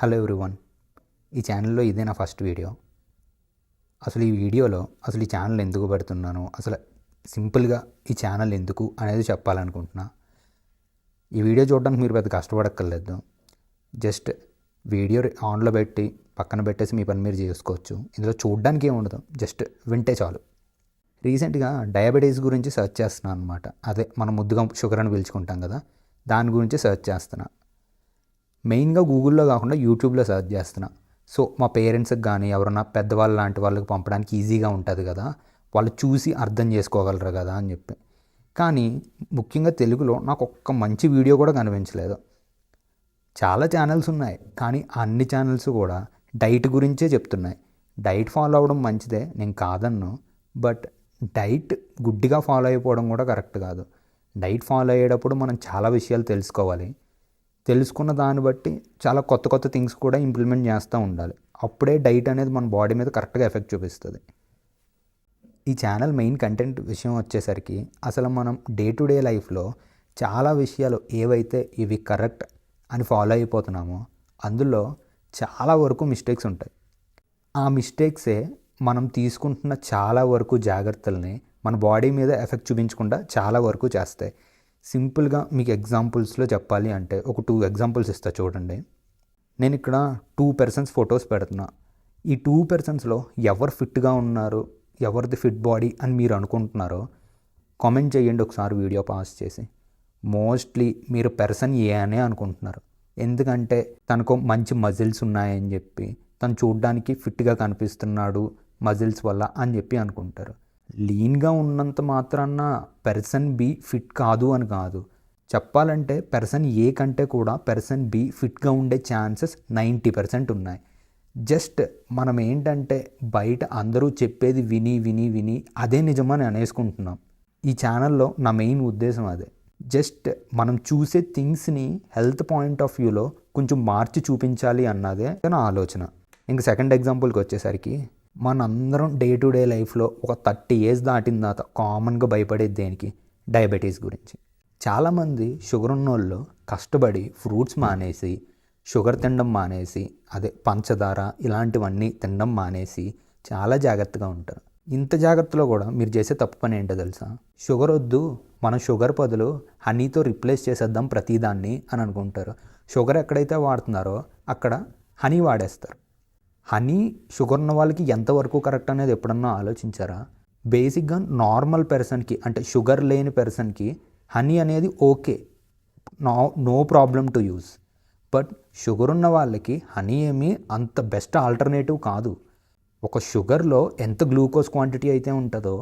Hello everyone. ఈ ఛానల్లో ఇదే నా ఫస్ట్ వీడియో. అసలు ఈ వీడియోలో ఈ ఛానల్ ఎందుకు పెడుతున్నాను, అసలు సింపుల్గా ఈ ఛానల్ ఎందుకు అనేది చెప్పాలనుకుంటున్నా. ఈ వీడియో చూడడానికి మీరు పెద్ద కష్టపడక్కర్లేదు. జస్ట్ వీడియో ఆన్లో పెట్టి పక్కన పెట్టేసి మీ పని మీరు చేసుకోవచ్చు. ఇందులో చూడడానికి ఏమి ఉండదు, జస్ట్ వింటే చాలు. రీసెంట్గా డయాబెటీస్ గురించి సెర్చ్ చేస్తున్నాను అనమాట. అదే మనం ముద్దుగా షుగర్ అని పిలుచుకుంటాం కదా, దాని గురించి సెర్చ్ చేస్తున్నా. మెయిన్గా గూగుల్లో కాకుండా యూట్యూబ్లో సెర్చ్ చేస్తున్నా. సో మా పేరెంట్స్కి కానీ ఎవరన్నా పెద్దవాళ్ళు లాంటి వాళ్ళకి పంపడానికి ఈజీగా ఉంటుంది కదా, వాళ్ళు చూసి అర్థం చేసుకోగలరు కదా అని చెప్పి. కానీ ముఖ్యంగా తెలుగులో నాకు ఒక్క మంచి వీడియో కూడా కనిపించలేదు. చాలా ఛానల్స్ ఉన్నాయి, కానీ అన్ని ఛానల్స్ కూడా డైట్ గురించే చెప్తున్నాయి. డైట్ ఫాలో అవ్వడం మంచిదే, నేను కాదన్ను. బట్ డైట్ గుడ్డిగా ఫాలో అయిపోవడం కూడా కరెక్ట్ కాదు. డైట్ ఫాలో అయ్యేటప్పుడు మనం చాలా విషయాలు తెలుసుకోవాలి. తెలుసుకున్న దాన్ని బట్టి చాలా కొత్త కొత్త థింగ్స్ కూడా ఇంప్లిమెంట్ చేస్తూ ఉండాలి. అప్పుడే డైట్ అనేది మన బాడీ మీద కరెక్ట్గా ఎఫెక్ట్ చూపిస్తుంది. ఈ ఛానల్ మెయిన్ కంటెంట్ విషయం వచ్చేసరికి అసలు మనం డే టు డే లైఫ్లో చాలా విషయాలు ఏవైతే ఇవి కరెక్ట్ అని ఫాలో అయిపోతున్నామో అందులో చాలా వరకు మిస్టేక్స్ ఉంటాయి. ఆ మిస్టేక్సే మనం తీసుకుంటున్న చాలా వరకు జాగ్రత్తల్ని మన బాడీ మీద ఎఫెక్ట్ చూపించకుండా చాలా వరకు చేస్తాయి. సింపుల్గా మీకు ఎగ్జాంపుల్స్లో చెప్పాలి అంటే ఒక 2 ఎగ్జాంపుల్స్ ఇస్తా చూడండి. నేను ఇక్కడ 2 పర్సన్స్ ఫొటోస్ పెడుతున్నా. ఈ 2 పర్సన్స్లో ఎవరు ఫిట్గా ఉన్నారు, ఎవరిది ఫిట్ బాడీ అని మీరు అనుకుంటున్నారో కామెంట్ చేయండి ఒకసారి వీడియో పాస్ చేసి. మోస్ట్లీ మీరు పర్సన్ ఏ అనే అనుకుంటున్నారు. ఎందుకంటే తనకు మంచి మజిల్స్ ఉన్నాయని చెప్పి, తను చూడ్డానికి ఫిట్గా కనిపిస్తున్నాడు మజిల్స్ వల్ల అని చెప్పి అనుకుంటారు. లీన్గా ఉన్నంత మాత్రాన పర్సన్ బి ఫిట్ కాదు అని కాదు. చెప్పాలంటే పర్సన్ ఏ కంటే కూడా పర్సన్ బి ఫిట్గా ఉండే ఛాన్సెస్ 90% ఉన్నాయి. జస్ట్ మనం ఏంటంటే బయట అందరూ చెప్పేది విని విని విని అదే నిజమని అనేసుకుంటున్నాం. ఈ ఛానల్లో నా మెయిన్ ఉద్దేశం అదే. జస్ట్ మనం చూసే థింగ్స్ని హెల్త్ పాయింట్ ఆఫ్ వ్యూలో కొంచెం మార్చి చూపించాలి అన్నదే నా ఆలోచన. ఇంక సెకండ్ ఎగ్జాంపుల్కి వచ్చేసరికి మనందరం డే టు డే లైఫ్లో ఒక 30 years దాటిన తర్వాత కామన్గా భయపడేది దేనికి? డయాబెటీస్ గురించి. చాలామంది షుగర్ ఉన్నోళ్ళు కష్టపడి ఫ్రూట్స్ మానేసి, షుగర్ తినడం మానేసి, అదే పంచదార ఇలాంటివన్నీ తినడం మానేసి చాలా జాగ్రత్తగా ఉంటారు. ఇంత జాగ్రత్తలో కూడా మీరు చేసే తప్పు పని ఏంటో తెలుసా? షుగర్ వద్దు, మనం షుగర్ బదులు హనీతో రిప్లేస్ చేసేద్దాం ప్రతిదాన్ని అని అనుకుంటారు. షుగర్ ఎక్కడైతే వాడుతున్నారో అక్కడ హనీ వాడేస్తారు. హనీ షుగర్ ఉన్న వాళ్ళకి ఎంతవరకు కరెక్ట్ అనేది ఎప్పుడన్నా ఆలోచించారా? బేసిక్గా నార్మల్ పర్సన్కి, అంటే షుగర్ లేని పర్సన్కి హనీ అనేది okay, no problem to use. But sugar ఉన్న వాళ్ళకి హనీ ఏమీ అంత బెస్ట్ ఆల్టర్నేటివ్ కాదు. ఒక షుగర్లో ఎంత గ్లూకోజ్ క్వాంటిటీ అయితే ఉంటుందో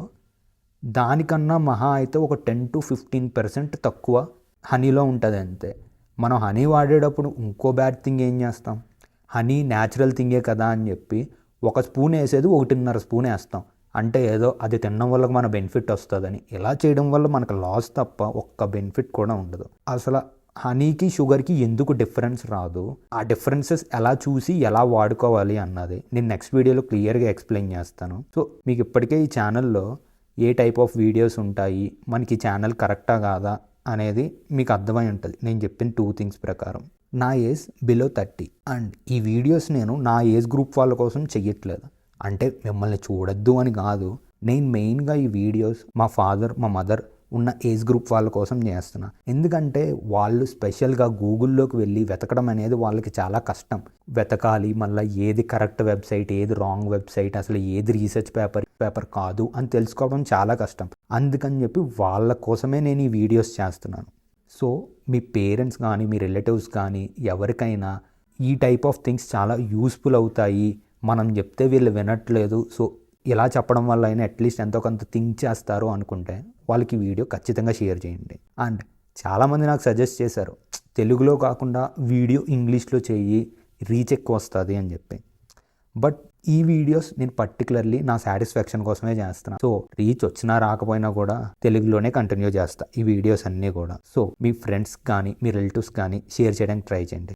దానికన్నా మహా అయితే ఒక 10 to 15% తక్కువ హనీలో ఉంటుంది అంతే. మనం హనీ వాడేటప్పుడు ఇంకో బ్యాడ్ థింగ్ ఏం చేస్తాం? హనీ న్యాచురల్ థింగే కదా అని చెప్పి 1 స్పూన్ వేసేది 1.5 స్పూన్ వేస్తాం. అంటే ఏదో అది తినడం వల్ల మన బెనిఫిట్ వస్తుందని. ఇలా చేయడం వల్ల మనకు లాస్ తప్ప ఒక్క బెనిఫిట్ కూడా ఉండదు. అసలు హనీకి షుగర్కి ఎందుకు డిఫరెన్స్ రాదు, ఆ డిఫరెన్సెస్ ఎలా చూసి ఎలా వాడుకోవాలి అన్నది నేను నెక్స్ట్ వీడియోలో క్లియర్గా ఎక్స్ప్లెయిన్ చేస్తాను. సో మీకు ఇప్పటికే ఈ ఛానల్లో ఏ టైప్ ఆఫ్ వీడియోస్ ఉంటాయి, మనకి ఈ ఛానల్ కరెక్టా కాదా అనేది మీకు అర్థమై ఉంటుంది నేను చెప్పిన 2 things ప్రకారం. నా ఏజ్ బిలో 30 అండ్ ఈ వీడియోస్ నేను నా ఏజ్ గ్రూప్ వాళ్ళ కోసం చెయ్యట్లేదు. అంటే మిమ్మల్ని చూడొద్దు అని కాదు, నేను మెయిన్గా ఈ వీడియోస్ మా ఫాదర్ మా మదర్ ఉన్న ఏజ్ గ్రూప్ వాళ్ళ కోసం చేస్తున్నా. ఎందుకంటే వాళ్ళు స్పెషల్గా గూగుల్లోకి వెళ్ళి వెతకడం అనేది వాళ్ళకి చాలా కష్టం. వెతకాలి, మళ్ళీ ఏది కరెక్ట్ వెబ్సైట్, ఏది రాంగ్ వెబ్సైట్, అసలు ఏది రీసెర్చ్ పేపర్ కాదు అని తెలుసుకోవడం చాలా కష్టం. అందుకని చెప్పి వాళ్ళ కోసమే నేను ఈ వీడియోస్ చేస్తున్నాను. సో మీ పేరెంట్స్ కానీ మీ రిలేటివ్స్ కానీ ఎవరికైనా ఈ టైప్ ఆఫ్ థింగ్స్ చాలా యూస్ఫుల్ అవుతాయి, మనం చెప్తే వీళ్ళు వినట్లేదు, సో ఇలా చెప్పడం వల్ల అయినా అట్లీస్ట్ ఎంతో కొంత థింక్ చేస్తారు అనుకుంటే వాళ్ళకి వీడియో ఖచ్చితంగా షేర్ చేయండి. అండ్ చాలామంది నాకు సజెస్ట్ చేశారు, తెలుగులో కాకుండా వీడియో ఇంగ్లీష్లో చెయ్యి, రీచ్ ఎక్కువ వస్తుంది అని చెప్పి. బట్ ఈ వీడియోస్ నేను పర్టికులర్లీ నా సాటిస్ఫాక్షన్ కోసమే చేస్తున్నాను. సో రీచ్ వచ్చినా రాకపోయినా కూడా తెలుగులోనే కంటిన్యూ చేస్తా ఈ వీడియోస్ అన్నీ కూడా. సో మీ ఫ్రెండ్స్ కానీ మీ రిలేటివ్స్ కానీ షేర్ చేయడానికి ట్రై చేయండి.